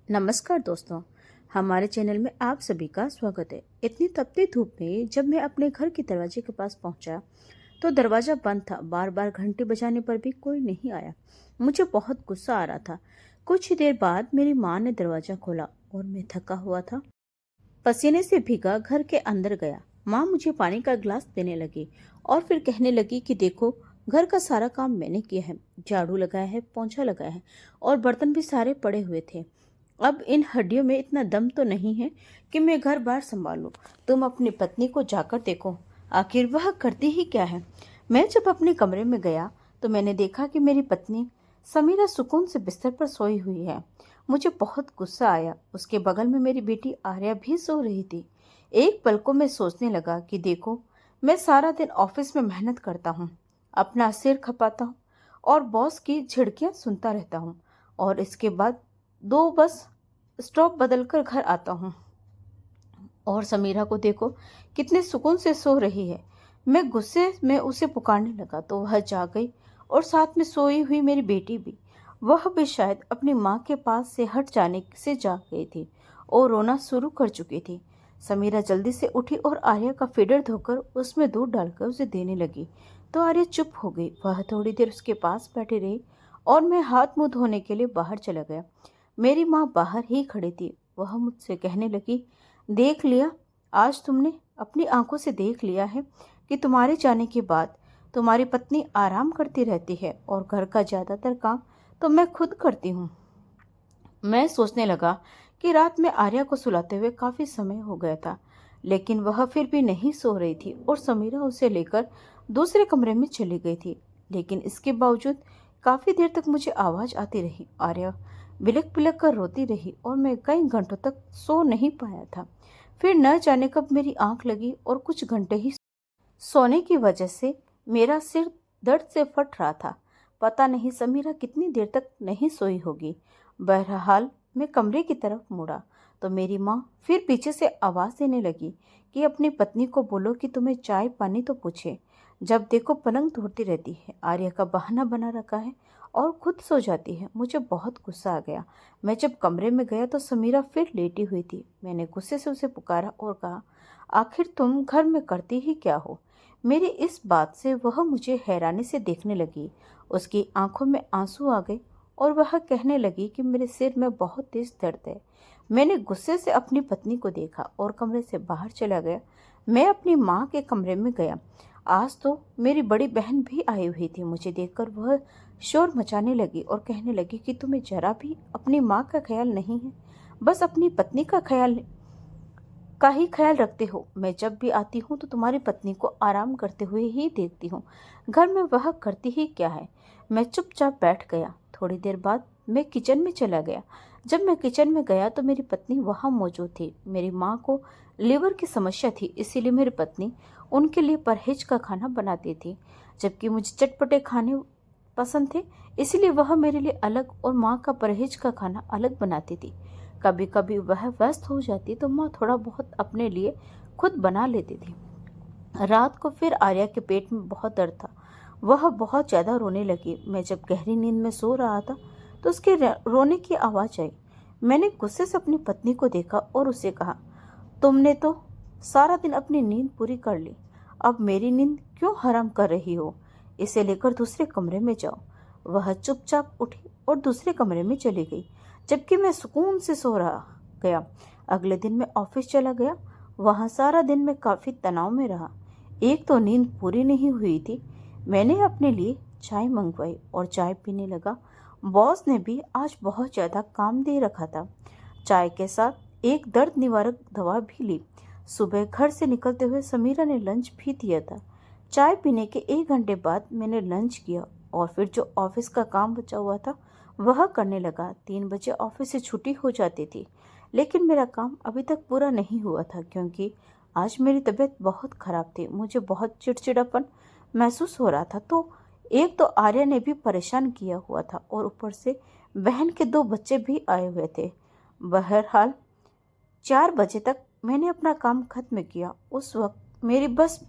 नमस्कार दोस्तों। हमारे चैनल में आप सभी का स्वागत है। इतनी तपती धूप में जब मैं अपने घर के दरवाजे के पास पहुंचा तो दरवाजा बंद था। बार बार घंटी बजाने पर भी कोई नहीं आया। मुझे बहुत गुस्सा आ रहा था। कुछ ही देर बाद मेरी माँ ने दरवाजा खोला और मैं थका हुआ था, पसीने से भीगा घर के अंदर गया। माँ मुझे पानी का गिलास देने लगी और फिर कहने लगी कि देखो, घर का सारा काम मैंने किया है। झाड़ू लगाया है, पोंछा लगाया है और बर्तन भी सारे पड़े हुए थे। अब इन हड्डियों में इतना दम तो नहीं है कि मैं घर बार संभालूं। तुम अपनी पत्नी को जाकर देखो, आखिर वह करती ही क्या है। मैं जब अपने कमरे में गया तो मैंने देखा कि मेरी पत्नी समीरा सुकून से बिस्तर पर सोई हुई है। मुझे बहुत गुस्सा आया। उसके बगल में मेरी बेटी आर्या भी सो रही थी। एक पल को मैं सोचने लगा कि देखो, मैं सारा दिन ऑफिस में मेहनत करता हूँ, अपना सिर खपाता हूँ और बॉस की झिड़कियाँ सुनता रहता हूँ, और इसके बाद दो बस स्टॉप बदलकर घर आता हूँ। और समीरा को देखो, कितने सुकून से सो रही है। मैं गुस्से में उसे पुकारने लगा तो वह जाग गई, और साथ में सोई हुई मेरी बेटी भी। वह भी शायद अपनी माँ के पास से हट जाने से जाग गई थी और रोना शुरू कर चुकी थी। समीरा जल्दी से उठी और आर्या का फीडर धोकर उसमें दूध डालकर उसे देने लगी तो आर्या चुप हो गई। वह थोड़ी देर उसके पास बैठी रही और मैं हाथ मुंह धोने के लिए बाहर चला गया। मेरी माँ बाहर ही खड़ी थी। वह मुझसे कहने लगी, देख लिया, आज तुमने अपनी आंखों से देख लिया है कि तुम्हारे जाने के बाद तुम्हारी पत्नी आराम करती रहती है और घर का ज्यादातर काम तो मैं खुद करती हूँ। मैं सोचने लगा कि रात में आर्या को सुलाते हुए काफी समय हो गया था, लेकिन वह फिर भी नहीं सो रही थी और समीरा उसे लेकर दूसरे कमरे में चली गई थी। लेकिन इसके बावजूद काफी देर तक मुझे आवाज आती रही। आर्या बिलक बिलक कर रोती रही और मैं कई घंटों तक सो नहीं पाया था। फिर न जाने कब मेरी आंख लगी और कुछ घंटे ही सोने की वजह से मेरा सिर दर्द से फट रहा था। पता नहीं समीरा कितनी देर तक नहीं सोई होगी। बहरहाल मैं कमरे की तरफ मुड़ा तो मेरी माँ फिर पीछे से आवाज देने लगी कि अपनी पत्नी को बोलो कि तुम्हें चाय पानी तो पूछे। जब देखो पलंग तोड़ती रहती है, आर्या का बहाना बना रखा है और खुद सो जाती है। मुझे बहुत गुस्सा आ गया। मैं जब कमरे में गया तो समीरा फिर लेटी हुई थी। मैंने गुस्से से उसे पुकारा और कहा, आखिर तुम घर में करती ही क्या हो। मेरी इस बात से वह मुझे हैरानी से देखने लगी। उसकी आंखों में आंसू आ गए और वह कहने लगी कि मेरे सिर में बहुत तेज दर्द है। मैंने गुस्से से अपनी पत्नी को देखा और कमरे से बाहर चला गया। मैं अपनी माँ के कमरे में गया। आज तो मेरी बड़ी बहन भी आई हुई थी। मुझे देखकर वह शोर मचाने लगी और कहने लगी कि तुम्हें जरा भी अपनी माँ का ख्याल नहीं है, बस अपनी पत्नी का ही ख्याल रखते हो। मैं जब भी आती हूँ तो तुम्हारी पत्नी को आराम करते हुए ही देखती हूँ। घर में वह करती ही क्या है। मैं चुपचाप बैठ गया। थोड़ी देर बाद मैं किचन में चला गया। जब मैं किचन में गया तो मेरी पत्नी वहां मौजूद थी। मेरी माँ को लीवर की समस्या थी, इसीलिए मेरी पत्नी उनके लिए परहेज का खाना बनाती थी, जबकि मुझे चटपटे खाने पसंद थे, इसलिए वह मेरे लिए अलग और माँ का परहेज का खाना अलग बनाती थी। कभी कभी वह व्यस्त हो जाती तो माँ थोड़ा बहुत अपने लिए खुद बना लेती थी। रात को फिर आर्या के पेट में बहुत दर्द था। वह बहुत ज्यादा रोने लगी। मैं जब गहरी नींद में सो रहा था तो उसके रोने की आवाज आई। मैंने गुस्से से अपनी पत्नी को देखा और उसे कहा, तुमने तो सारा दिन अपनी नींद पूरी कर ली, अब मेरी नींद क्यों हराम कर रही हो। इसे लेकर दूसरे कमरे में जाओ। वह चुपचाप उठी और दूसरे कमरे में चली गई, जबकि मैं सुकून से सो रहा गया। अगले दिन मैं ऑफिस चला गया। वहां सारा दिन मैं काफी तनाव में रहा। एक तो नींद पूरी नहीं हुई थी। मैंने अपने लिए चाय मंगवाई और चाय पीने लगा। बॉस ने भी आज बहुत ज्यादा काम दे रखा था। चाय के साथ एक दर्द निवारक दवा भी ली। सुबह घर से निकलते हुए समीरा ने लंच भी दिया था। चाय पीने के 1 घंटे बाद मैंने लंच किया और फिर जो ऑफिस का काम बचा हुआ था वह करने लगा। 3 बजे ऑफिस से छुट्टी हो जाती थी, लेकिन मेरा काम अभी तक पूरा नहीं हुआ था क्योंकि आज मेरी तबीयत बहुत खराब थी। मुझे बहुत चिड़चिड़ापन महसूस हो रहा था। तो एक तो आर्या ने भी परेशान किया हुआ था और ऊपर से बहन के 2 बच्चे भी आए हुए थे। बहरहाल 4 बजे तक मैंने अपना काम खत्म किया। उस वक्त मेरी बस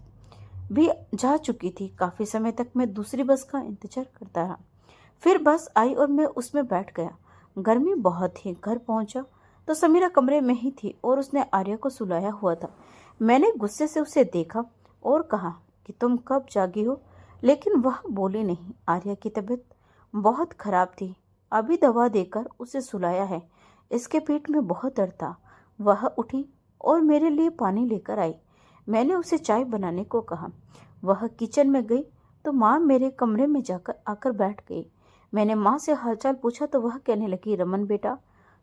भी जा चुकी थी। काफी समय तक मैं दूसरी बस का इंतजार करता रहा। फिर बस आई और मैं उसमें बैठ गया। गर्मी बहुत थी। घर पहुंचा तो समीरा कमरे में ही थी और उसने आर्या को सुलाया हुआ था। मैंने गुस्से से उसे देखा और कहा कि तुम कब जागी हो, लेकिन वह बोली नहीं। आर्या की तबीयत बहुत खराब थी, अभी दवा देकर उसे सुलाया है। इसके पेट में बहुत दर्द था। वह उठी और मेरे लिए पानी लेकर आई। मैंने उसे चाय बनाने को कहा। वह किचन में गई तो माँ मेरे कमरे में जाकर आकर बैठ गई। मैंने माँ से हालचाल पूछा तो वह कहने लगी, रमन बेटा,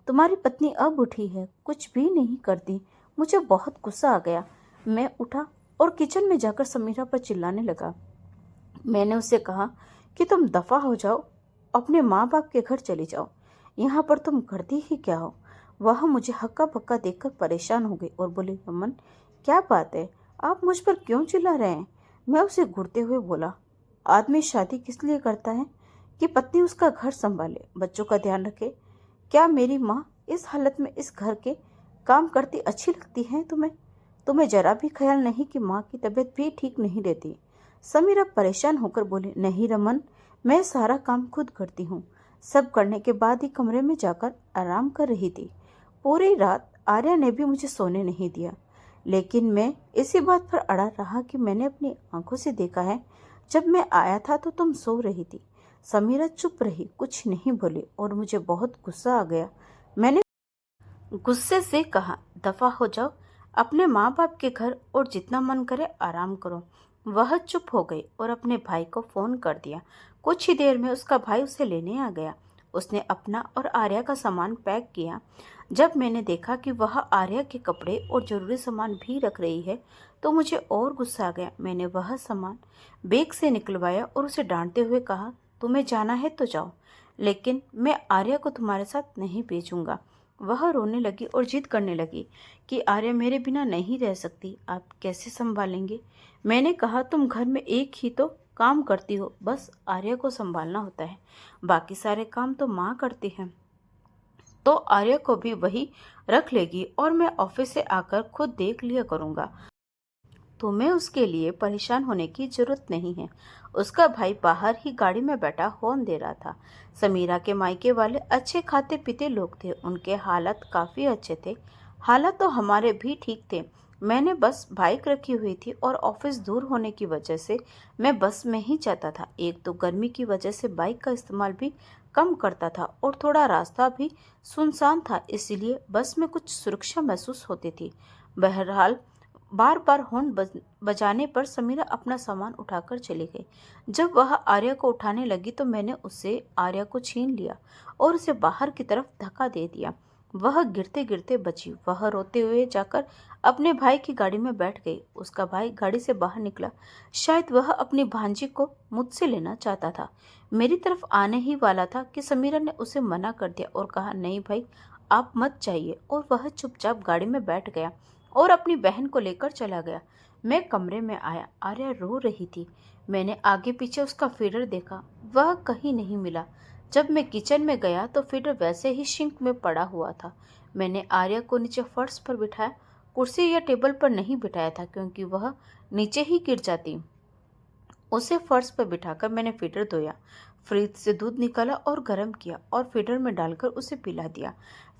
तुम्हारी पत्नी अब उठी है, कुछ भी नहीं करती। मुझे बहुत गुस्सा आ गया। मैं उठा और किचन में जाकर समीरा पर चिल्लाने लगा। मैंने उससे कहा कि तुम दफा हो जाओ, अपने माँ बाप के घर चली जाओ, यहाँ पर तुम करती ही क्या हो। वह मुझे हक्का बक्का देखकर परेशान हो गई और बोली, रमन क्या बात है, आप मुझ पर क्यों चिल्ला रहे हैं। मैं उसे घूरते हुए बोला, आदमी शादी किस लिए करता है कि पत्नी उसका घर संभाले, बच्चों का ध्यान रखे। क्या मेरी माँ इस हालत में इस घर के काम करती अच्छी लगती है तुम्हें? तुम्हें जरा भी ख्याल नहीं कि माँ की तबीयत भी ठीक नहीं रहती। समीरा परेशान होकर बोली, नहीं रमन, मैं सारा काम खुद करती हूँ। सब करने के बाद ही कमरे में जाकर आराम कर रही थी। पूरी रात आर्या ने भी मुझे सोने नहीं दिया, लेकिन मैं इसी बात पर अड़ा रहा कि मैंने अपनी आंखों से देखा है, जब मैं आया था तो तुम सो रही थी। समीरा चुप रही, कुछ नहीं बोली और मुझे बहुत गुस्सा आ गया। मैंने गुस्से से कहा, दफा हो जाओ, अपने माँ बाप के घर और जितना मन करे आराम करो। वह चुप हो गई और अपने भाई को फोन कर दिया। कुछ ही देर में उसका भाई उसे लेने आ गया। उसने अपना और आर्या का सामान पैक किया। जब मैंने देखा कि वह आर्या के कपड़े और जरूरी सामान भी रख रही है तो मुझे और गुस्सा आ गया। मैंने वह सामान बैग से निकलवाया और उसे डांटते हुए कहा, तुम्हें जाना है तो जाओ, लेकिन मैं आर्या को तुम्हारे साथ नहीं भेजूंगा। वह रोने लगी और जिद करने लगी कि आर्या मेरे बिना नहीं रह सकती, आप कैसे संभालेंगे। मैंने कहा, तुम घर में एक ही तो काम करती हो, बस आर्या को संभालना होता है, बाकी सारे काम तो माँ करती है। तो आर्या को भी वही रख लेगी और मैं ऑफिस से आकर खुद देख लिया करूंगा। तुम्हें उसके लिए परेशान होने की जरूरत नहीं है। उसका भाई बाहर ही गाड़ी में बैठा हॉर्न दे रहा था। समीरा के मायके वाले अच्छे खाते पीते लोग थे, उनके हालात काफ़ी अच्छे थे। हालात तो हमारे भी ठीक थे। मैंने बस बाइक रखी हुई थी और ऑफिस दूर होने की वजह से मैं बस में ही जाता था। एक तो गर्मी की वजह से बाइक का इस्तेमाल भी कम करता था और थोड़ा रास्ता भी सुनसान था, इसलिए बस में कुछ सुरक्षा महसूस होती थी। बहरहाल बार बार हॉर्न बजाने पर समीरा अपना सामान उठाकर चली गई। जब वह आर्या को उठाने लगी तो मैंने उससे आर्या को छीन लिया और उसे बाहर की तरफ धक्का दे दिया। वह गिरते गिरते बची। वह रोते हुए जाकर अपने भाई की गाड़ी में बैठ गई। उसका भाई गाड़ी से बाहर निकला। शायद वह अपनी भांजी को मुझसे लेना चाहता था। मेरी तरफ आने ही वाला था कि समीरा ने उसे मना कर दिया और कहा, नहीं भाई, आप मत जाइए। और वह चुपचाप गाड़ी में बैठ गया और अपनी बहन को लेकर चला गया। मैं कमरे में आया, आर्या रो रही थी। मैंने आगे पीछे उसका फीडर देखा, वह कहीं नहीं मिला। जब मैं किचन में गया तो फीडर वैसे ही सिंक में पड़ा हुआ था। मैंने आर्या को नीचे फर्श पर बिठाया, कुर्सी या टेबल पर नहीं बिठाया था क्योंकि वह नीचे ही गिर जाती। उसे फर्श पर बिठाकर मैंने फीडर धोया, फ्रिज से दूध निकाला और गर्म किया और फीडर में डालकर उसे पिला दिया।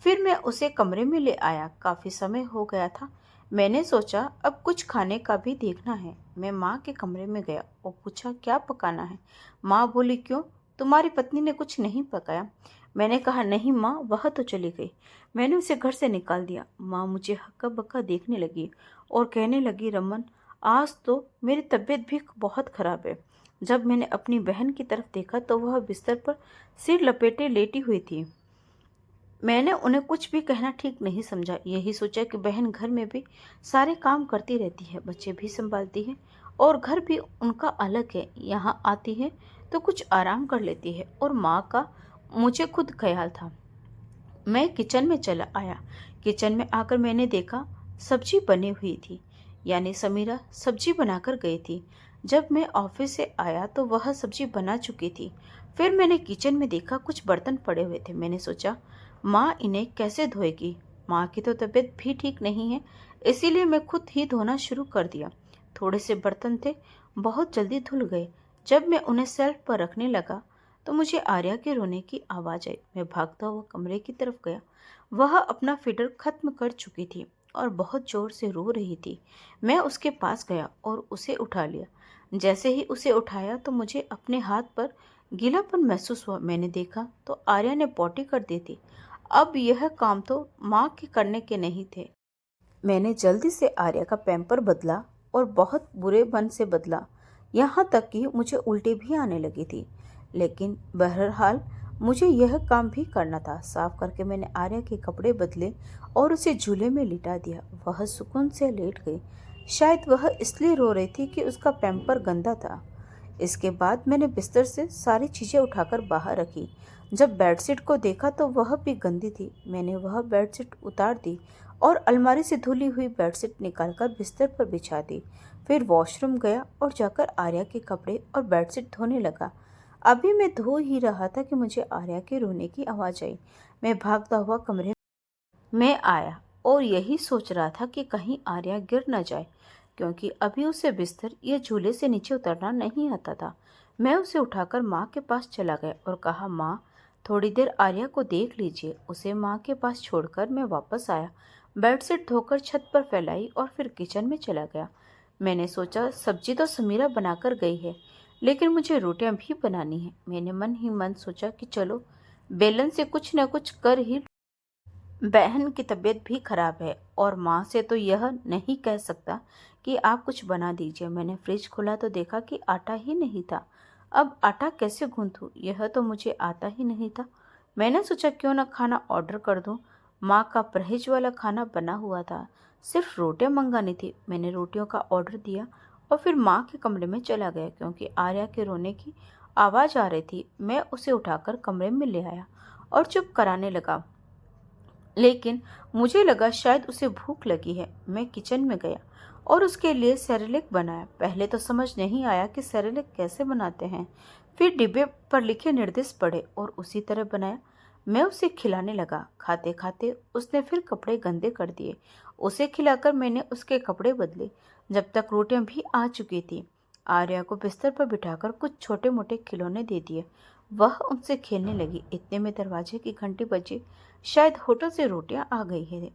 फिर मैं उसे कमरे में ले आया। काफी समय हो गया था। मैंने सोचा अब कुछ खाने का भी देखना है। मैं माँ के कमरे में गया और पूछा, क्या पकाना है। माँ बोली, क्यों, तुम्हारी पत्नी ने कुछ नहीं पकाया। मैंने कहा, नहीं माँ, वह तो चली गई। मैंने उसे घर से निकाल दिया। माँ मुझे हक्का बक्का देखने लगी और कहने लगी, रमन, आज तो मेरी तबीयत भी बहुत खराब है। जब मैंने अपनी बहन की तरफ देखा तो वह बिस्तर पर सिर लपेटे लेटी हुई थी। मैंने उन्हें कुछ भी कहना ठीक नहीं समझा। यही सोचा कि बहन घर में भी सारे काम करती रहती है, बच्चे भी संभालती है और घर भी उनका अलग है। यहाँ आती है तो कुछ आराम कर लेती है और माँ का मुझे खुद ख्याल था। मैं किचन में चला आया। किचन में आकर मैंने देखा सब्जी बनी हुई थी, यानी समीरा सब्जी बनाकर गई थी। जब मैं ऑफिस से आया तो वह सब्जी बना चुकी थी। फिर मैंने किचन में देखा कुछ बर्तन पड़े हुए थे। मैंने सोचा, माँ इन्हें कैसे धोएगी। माँ की तो तबीयत भी ठीक नहीं है, इसीलिए मैं खुद ही धोना शुरू कर दिया। थोड़े से बर्तन थे, बहुत जल्दी धुल गए। जब मैं उन्हें शेल्फ पर रखने लगा तो मुझे आर्या के रोने की आवाज़ आई। मैं भागता हुआ कमरे की तरफ गया। वह अपना फीडर खत्म कर चुकी थी और बहुत जोर से रो रही थी। मैं उसके पास गया और उसे उठा लिया। जैसे ही उसे उठाया तो मुझे अपने हाथ पर गीलापन महसूस हुआ। मैंने देखा तो आर्या ने पॉटी कर दी थी। अब यह काम तो माँ के करने के नहीं थे। मैंने जल्दी से आर्या का पैम्पर बदला और बहुत बुरे मन से बदला। यहाँ तक कि मुझे उल्टी भी आने लगी थी। लेकिन बहरहाल मुझे यह काम भी करना था। साफ करके मैंने आर्या के कपड़े बदले और उसे झूले में लिटा दिया। वह सुकून से लेट गई। शायद वह इसलिए रो रही थी कि उसका पैम्पर गंदा था। इसके बाद मैंने बिस्तर से सारी चीज़ें उठाकर बाहर रखी। जब बेडशीट को देखा तो वह भी गंदी थी। मैंने वह बेडशीट उतार दी और अलमारी से धुली हुई बेडशीट निकालकर बिस्तर पर बिछा दी। फिर वॉशरूम गया और जाकर आर्या के कपड़े और बेडशीट धोने लगा। अभी मैं धो ही रहा था कि मुझे आर्या के रोने की आवाज़ आई। मैं भागता हुआ कमरे में आया और यही सोच रहा था कि कहीं आर्या गिर न जाए, क्योंकि अभी उसे बिस्तर या झूले से नीचे उतरना नहीं आता था। मैं उसे उठाकर माँ के पास चला गया और कहा, माँ, थोड़ी देर आर्या को देख लीजिए। उसे माँ के पास छोड़कर मैं वापस आया, बेडशीट धोकर छत पर फैलाई और फिर किचन में चला गया। मैंने सोचा सब्जी तो समीरा बनाकर गई है, लेकिन मुझे रोटियां भी बनानी है। मैंने मन ही मन सोचा कि चलो बेलन से कुछ न कुछ कर ही। बहन की तबीयत भी खराब है और माँ से तो यह नहीं कह सकता कि आप कुछ बना दीजिए। मैंने फ्रिज खोला तो देखा कि आटा ही नहीं था। अब आटा कैसे गूंथूं, यह तो मुझे आता ही नहीं था। मैंने सोचा क्यों ना खाना ऑर्डर कर दूं। माँ का परहेज वाला खाना बना हुआ था, सिर्फ रोटियां मंगानी थी। मैंने रोटियों का ऑर्डर दिया और फिर माँ के कमरे में चला गया, क्योंकि आर्या के रोने की आवाज़ आ रही थी। मैं उसे उठाकर कमरे में ले आया और चुप कराने लगा, लेकिन मुझे लगा शायद उसे भूख लगी है। मैं किचन में गया और उसके लिए सेरेलेक बनाया। पहले तो समझ नहीं आया कि सेरेलेक कैसे बनाते हैं। फिर डिब्बे पर लिखे निर्देश पढ़े और उसी तरह बनाया। मैं उसे खिलाने लगा। खाते खाते उसने फिर कपड़े गंदे कर दिए। उसे खिलाकर मैंने उसके कपड़े बदले। जब तक रोटियां भी आ चुकी थी, आर्या को बिस्तर पर बिठाकर कुछ छोटे मोटे खिलौने दे दिए। वह उनसे खेलने लगी। इतने में दरवाजे की घंटी बजी। शायद होटल से रोटियां आ गई है।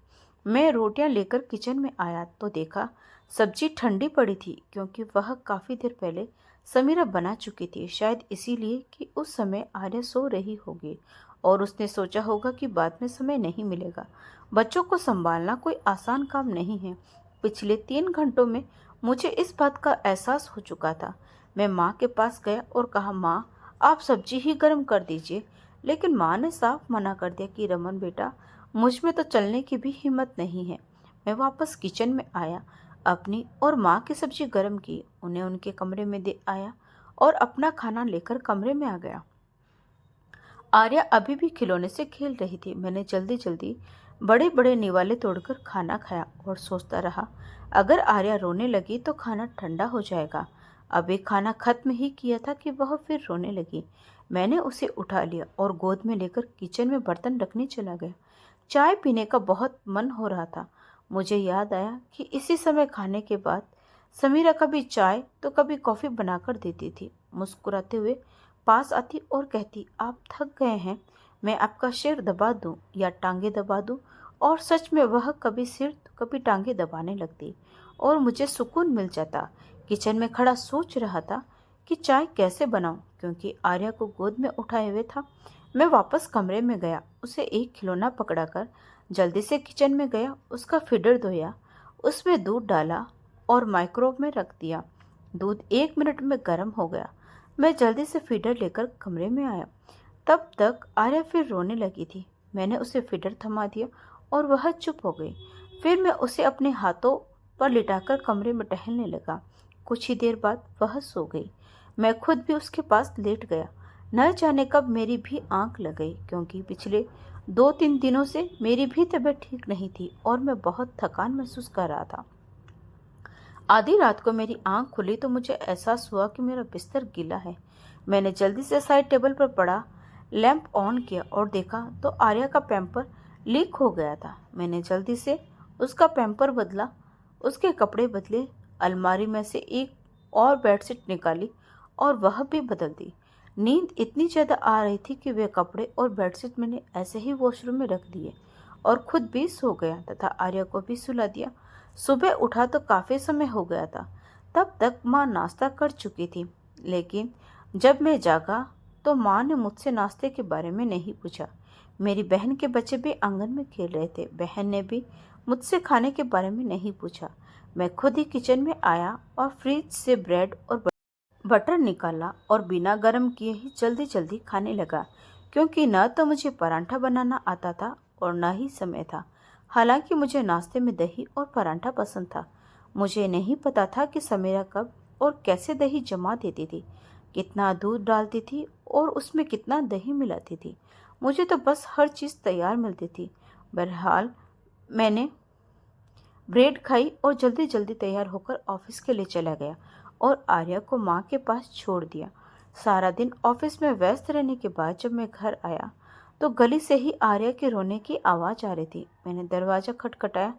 मैं रोटियां लेकर किचन में आया तो देखा सब्जी ठंडी पड़ी थी, क्योंकि वह काफ़ी देर पहले समीरा बना चुकी थी। शायद इसीलिए कि उस समय आर्या सो रही होगी और उसने सोचा होगा कि बाद में समय नहीं मिलेगा। बच्चों को संभालना कोई आसान काम नहीं है। पिछले 3 घंटों में मुझे इस बात का एहसास हो चुका था। मैं माँ के पास गया और कहा, माँ, आप सब्जी ही गर्म कर दीजिए। लेकिन माँ ने साफ मना कर दिया कि रमन बेटा, मुझ में तो चलने की भी हिम्मत नहीं है। मैं वापस किचन में आया, अपनी और माँ की सब्जी गर्म की, उन्हें उनके कमरे में दे आया और अपना खाना लेकर कमरे में आ गया। आर्या अभी भी खिलौने से खेल रही थी। मैंने जल्दी जल्दी बड़े बड़े निवाले तोड़कर खाना खाया और सोचता रहा, अगर आर्या रोने लगी तो खाना ठंडा हो जाएगा। अभी खाना खत्म ही किया था कि वह फिर रोने लगी। मैंने उसे उठा लिया और गोद में लेकर किचन में बर्तन रखने चला गया। चाय पीने का बहुत मन हो रहा था। मुझे याद आया कि इसी समय खाने के बाद समीरा कभी चाय तो कभी कॉफ़ी बनाकर देती थी। मुस्कुराते हुए पास आती और कहती, आप थक गए हैं, मैं आपका सिर दबा दूं या टांगे दबा दूं। और सच में वह कभी सिर तो कभी टांगे दबाने लगती और मुझे सुकून मिल जाता। किचन में खड़ा सोच रहा था कि चाय कैसे बनाऊं, क्योंकि आर्या को गोद में उठाए हुए था। मैं वापस कमरे में गया, उसे एक खिलौना पकड़ाकर जल्दी से किचन में गया, उसका फीडर धोया, उसमें दूध डाला और माइक्रोवेव में रख दिया। दूध 1 मिनट में गर्म हो गया। मैं जल्दी से फीडर लेकर कमरे में आया। तब तक आर्या फिर रोने लगी थी। मैंने उसे फीडर थमा दिया और वह चुप हो गई। फिर मैं उसे अपने हाथों पर लिटाकर कमरे में टहलने लगा। कुछ ही देर बाद वह सो गई। मैं खुद भी उसके पास लेट गया। न जाने कब मेरी भी आंख लग गई, क्योंकि पिछले 2-3 दिनों से मेरी भी तबीयत ठीक नहीं थी और मैं बहुत थकान महसूस कर रहा था। आधी रात को मेरी आंख खुली तो मुझे एहसास हुआ कि मेरा बिस्तर गीला है। मैंने जल्दी से साइड टेबल पर पड़ा लैंप ऑन किया और देखा तो आर्या का पैम्पर लीक हो गया था। मैंने जल्दी से उसका पैम्पर बदला, उसके कपड़े बदले, अलमारी में से एक और बेडशीट निकाली और वह भी बदल दी। नींद इतनी ज़्यादा आ रही थी कि वे कपड़े और बेडशीट मैंने ऐसे ही वॉशरूम में रख दिए और खुद भी सो गया तथा आर्या को भी सुला दिया। सुबह उठा तो काफ़ी समय हो गया था। तब तक माँ नाश्ता कर चुकी थी, लेकिन जब मैं जागा तो माँ ने मुझसे नाश्ते के बारे में नहीं पूछा। मेरी बहन के बच्चे भी आंगन में खेल रहे थे। बहन ने भी मुझसे खाने के बारे में नहीं पूछा। मैं खुद ही किचन में आया और फ्रिज से ब्रेड और बटर निकाला और बिना गर्म किए ही जल्दी जल्दी खाने लगा, क्योंकि न तो मुझे पराठा बनाना आता था और न ही समय था। हालांकि मुझे नाश्ते में दही और पराठा पसंद था। मुझे नहीं पता था कि समीरा कब और कैसे दही जमा देती थी, कितना दूध डालती थी और उसमें कितना दही मिलाती थी। मुझे तो बस हर चीज़ तैयार मिलती थी। बहरहाल मैंने ब्रेड खाई और जल्दी जल्दी तैयार होकर ऑफिस के लिए चला गया और आर्या को माँ के पास छोड़ दिया। सारा दिन ऑफिस में व्यस्त रहने के बाद जब मैं घर आया तो गली से ही आर्या के रोने की आवाज़ आ रही थी। मैंने दरवाज़ा खटखटाया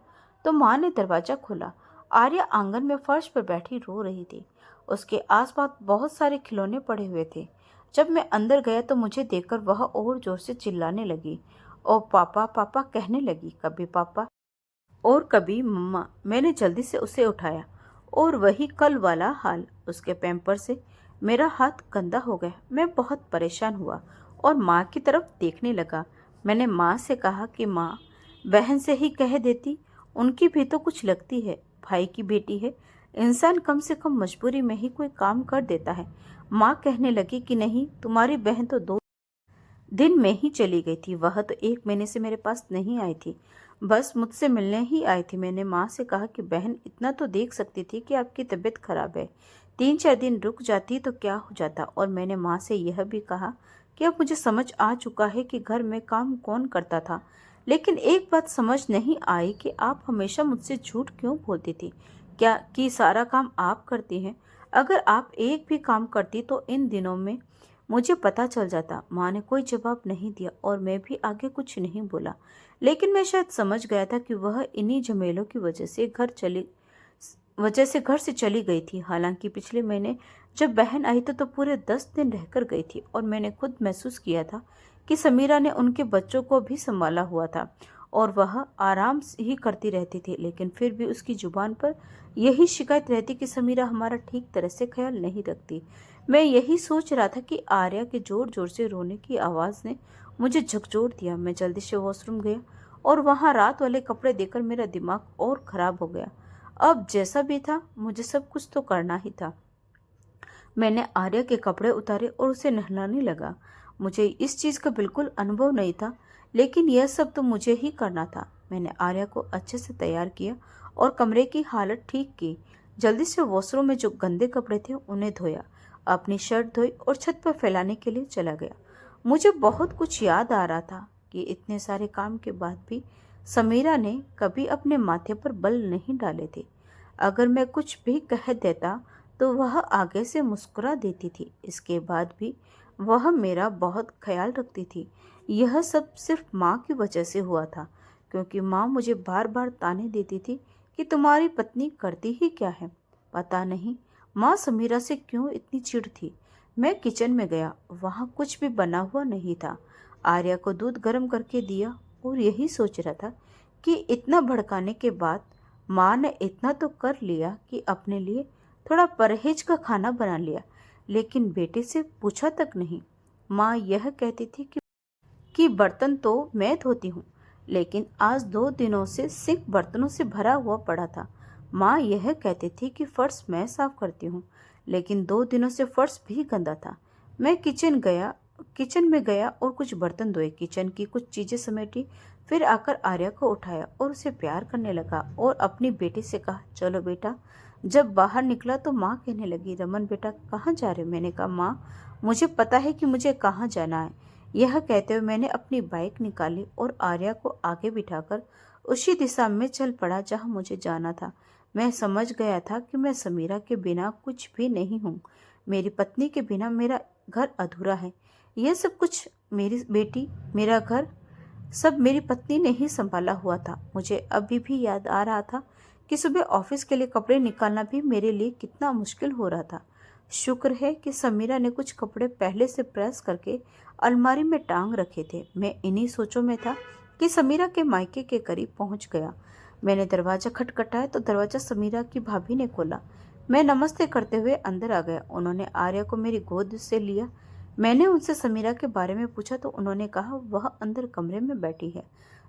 तो माँ ने दरवाज़ा खोला। आर्या आंगन में फर्श पर बैठी रो रही थी। उसके आसपास बहुत सारे खिलौने पड़े हुए थे। जब मैं अंदर गया तो मुझे देखकर वह और जोर से चिल्लाने लगी और पापा पापा कहने लगी, कभी पापा और कभी मम्मा। मैंने जल्दी से उसे उठाया और वही कल वाला हाल, उसके पैम्पर से मेरा हाथ गंदा हो गया। मैं बहुत परेशान हुआ और माँ की तरफ देखने लगा। मैंने माँ से कहा कि माँ, बहन से ही कह देती, उनकी भी तो कुछ लगती है, भाई की बेटी है, इंसान कम से कम मजबूरी में ही कोई काम कर देता है। माँ कहने लगी कि नहीं, तुम्हारी बहन तो 2 दिन में ही चली गई थी। वह तो 1 महीने से मेरे पास नहीं आई थी, बस मुझसे मिलने ही आई थी। मैंने माँ से कहा कि बहन, इतना तो देख सकती थी कि आपकी तबीयत खराब है, 3-4 दिन रुक जाती तो क्या हो जाता। और मैंने माँ से यह भी कहा कि अब मुझे समझ आ चुका है कि घर में काम कौन करता था, लेकिन एक बात समझ नहीं आई कि आप हमेशा मुझसे झूठ क्यों बोलती थी, क्या कि सारा काम आप करती हैं। अगर आप एक भी काम करती तो इन दिनों में मुझे पता चल जाता। माँ ने कोई जवाब नहीं दिया और मैं भी आगे कुछ नहीं बोला, लेकिन मैं शायद समझ गया था कि वह इन्हीं झमेलों की वजह से घर से चली गई थी। हालांकि पिछले महीने जब बहन आई तो पूरे 10 दिन रहकर गई थी और मैंने खुद महसूस किया था कि समीरा ने उनके बच्चों को भी संभाला हुआ था और वह आराम से ही करती रहती थी, लेकिन फिर भी उसकी जुबान पर यही शिकायत रहती कि समीरा हमारा ठीक तरह से ख्याल नहीं रखती। मैं यही सोच रहा था कि आर्या के जोर जोर से रोने की आवाज़ ने मुझे झकझोर दिया। मैं जल्दी से वॉशरूम गया और वहाँ रात वाले कपड़े देखकर मेरा दिमाग और ख़राब हो गया। अब जैसा भी था, मुझे सब कुछ तो करना ही था। मैंने आर्या के कपड़े उतारे और उसे नहलाने लगा। मुझे इस चीज़ का बिल्कुल अनुभव नहीं था, लेकिन यह सब तो मुझे ही करना था। मैंने आर्या को अच्छे से तैयार किया और कमरे की हालत ठीक की। जल्दी से वॉशरूम में जो गंदे कपड़े थे उन्हें धोया, अपनी शर्ट धोई और छत पर फैलाने के लिए चला गया। मुझे बहुत कुछ याद आ रहा था कि इतने सारे काम के बाद भी समीरा ने कभी अपने माथे पर बल नहीं डाले थे। अगर मैं कुछ भी कह देता तो वह आगे से मुस्कुरा देती थी। इसके बाद भी वह मेरा बहुत ख्याल रखती थी। यह सब सिर्फ माँ की वजह से हुआ था, क्योंकि माँ मुझे बार बार ताने देती थी कि तुम्हारी पत्नी करती ही क्या है। पता नहीं माँ समीरा से क्यों इतनी चिढ़ थी। मैं किचन में गया, वहाँ कुछ भी बना हुआ नहीं था। आर्या को दूध गर्म करके दिया और यही सोच रहा था कि इतना भड़काने के बाद माँ ने इतना तो कर लिया कि अपने लिए थोड़ा परहेज का खाना बना लिया, लेकिन बेटे से पूछा तक नहीं। माँ यह कहती थी कि बर्तन तो मैं धोती हूँ, लेकिन आज 2 दिनों से सिंक बर्तनों से भरा हुआ पड़ा था। माँ यह कहती थी कि फर्श मैं साफ करती हूँ, लेकिन 2 दिनों से फर्श भी गंदा था। मैं किचन में गया और कुछ बर्तन धोए, किचन की कुछ चीज़ें समेटी, फिर आकर आर्या को उठाया और उसे प्यार करने लगा और अपनी बेटी से कहा, चलो बेटा। जब बाहर निकला तो माँ कहने लगी, रमन बेटा कहाँ जा रहे हो? मैंने कहा, माँ मुझे पता है कि मुझे कहाँ जाना है। यह कहते हुए मैंने अपनी बाइक निकाली और आर्या को आगे बिठाकर उसी दिशा में चल पड़ा जहाँ मुझे जाना था। मैं समझ गया था कि मैं समीरा के बिना कुछ भी नहीं हूँ। मेरी पत्नी के बिना मेरा घर अधूरा है। यह सब कुछ मेरी बेटी, मेरा घर, सब मेरी पत्नी ने ही संभाला हुआ था। मुझे अभी भी याद आ रहा था कि सुबह ऑफिस के लिए कपड़े निकालना भी मेरे लिए कितना मुश्किल हो रहा था। शुक्र है कि समीरा ने कुछ कपड़े पहले से प्रेस करके अलमारी में टांग रखे थे। मैं इन्हीं सोचों में था कि समीरा के मायके के करीब पहुंच गया। मैंने दरवाज़ा खटखटाया तो दरवाज़ा समीरा की भाभी ने खोला। मैं नमस्ते करते हुए अंदर आ गया। उन्होंने आर्या को मेरी गोद से लिया। मैंने उनसे समीरा के बारे में पूछा तो उन्होंने कहा वह अंदर कमरे में बैठी है।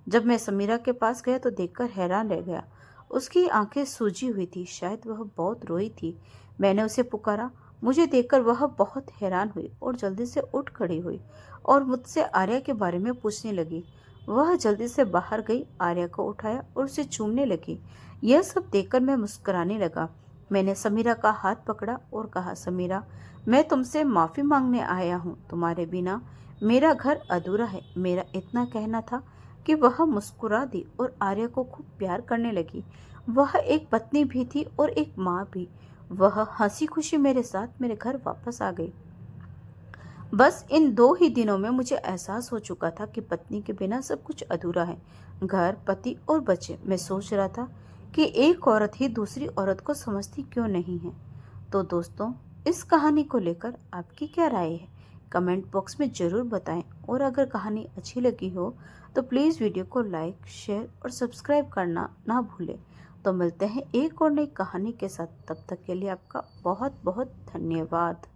जब मैं समीरा के पास गया तो देखकर हैरान रह गया। उसकी आंखें सूजी हुई थी, शायद वह बहुत रोई थी। मैंने उसे पुकारा। मुझे देखकर वह बहुत हैरान हुई और जल्दी से उठ खड़ी हुई और मुझसे आर्या के बारे में पूछने लगी। वह जल्दी से बाहर गई, आर्या को उठाया और उसे चूमने लगी। यह सब देखकर मैं मुस्कुराने लगा। मैंने समीरा का हाथ पकड़ा और कहा, समीरा, मैं तुमसे माफ़ी मांगने आया हूँ। तुम्हारे बिना मेरा घर अधूरा है। मेरा इतना कहना था कि वह मुस्कुरा दी और आर्या को खूब प्यार करने लगी। वह एक पत्नी भी थी और एक माँ भी। वह हंसी खुशी मेरे साथ मेरे घर वापस आ गई। बस इन 2 ही दिनों में मुझे एहसास हो चुका था कि पत्नी के बिना सब कुछ अधूरा है, घर, पति और बच्चे। मैं सोच रहा था कि एक औरत ही दूसरी औरत को समझती क्यों नहीं है। तो दोस्तों, इस कहानी को लेकर आपकी क्या राय है? कमेंट बॉक्स में ज़रूर बताएं और अगर कहानी अच्छी लगी हो तो प्लीज़ वीडियो को लाइक, शेयर और सब्सक्राइब करना ना भूलें। तो मिलते हैं एक और नई कहानी के साथ। तब तक के लिए आपका बहुत बहुत धन्यवाद।